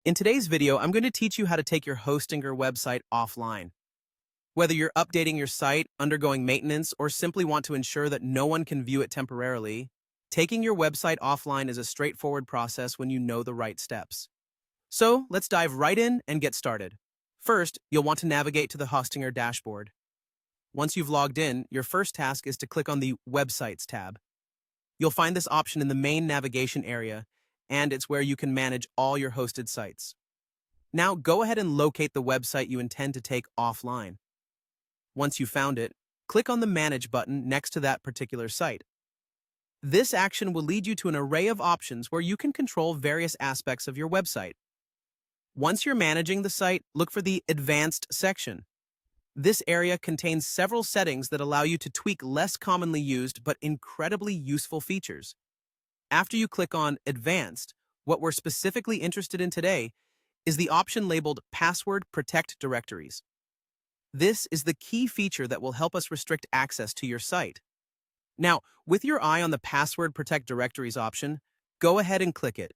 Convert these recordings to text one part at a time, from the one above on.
In today's video, I'm going to teach you how to take your Hostinger website offline. Whether you're updating your site, undergoing maintenance, or simply want to ensure that no one can view it temporarily, taking your website offline is a straightforward process when you know the right steps. So let's dive right in and get started. First, you'll want to navigate to the Hostinger dashboard. Once you've logged in, your first task is to click on the Websites tab. You'll find this option in the main navigation area, and it's where you can manage all your hosted sites. Now go ahead and locate the website you intend to take offline. Once you've found it, click on the Manage button next to that particular site. This action will lead you to an array of options where you can control various aspects of your website. Once you're managing the site, look for the Advanced section. This area contains several settings that allow you to tweak less commonly used but incredibly useful features. After you click on Advanced, what we're specifically interested in today is the option labeled Password Protect Directories. This is the key feature that will help us restrict access to your site. Now, with your eye on the Password Protect Directories option, go ahead and click it.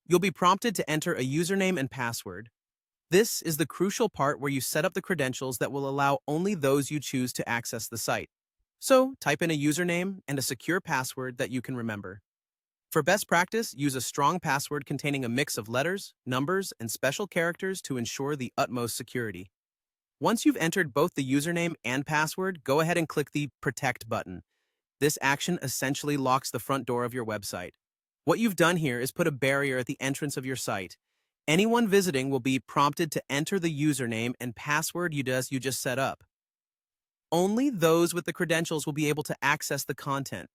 You'll be prompted to enter a username and password. This is the crucial part where you set up the credentials that will allow only those you choose to access the site. So, type in a username and a secure password that you can remember. For best practice, use a strong password containing a mix of letters, numbers, and special characters to ensure the utmost security. Once you've entered both the username and password, go ahead and click the Protect button. This action essentially locks the front door of your website. What you've done here is put a barrier at the entrance of your site. Anyone visiting will be prompted to enter the username and password you just set up. Only those with the credentials will be able to access the content,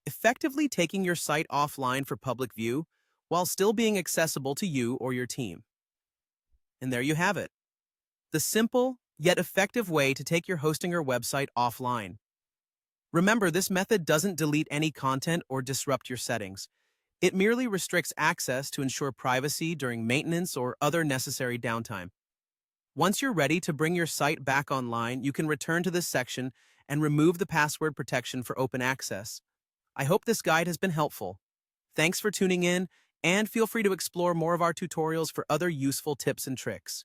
effectively taking your site offline for public view while still being accessible to you or your team. And there you have it. The simple, yet effective way to take your Hostinger website offline. Remember, this method doesn't delete any content or disrupt your settings. It merely restricts access to ensure privacy during maintenance or other necessary downtime. Once you're ready to bring your site back online, you can return to this section and remove the password protection for open access. I hope this guide has been helpful. Thanks for tuning in, and feel free to explore more of our tutorials for other useful tips and tricks.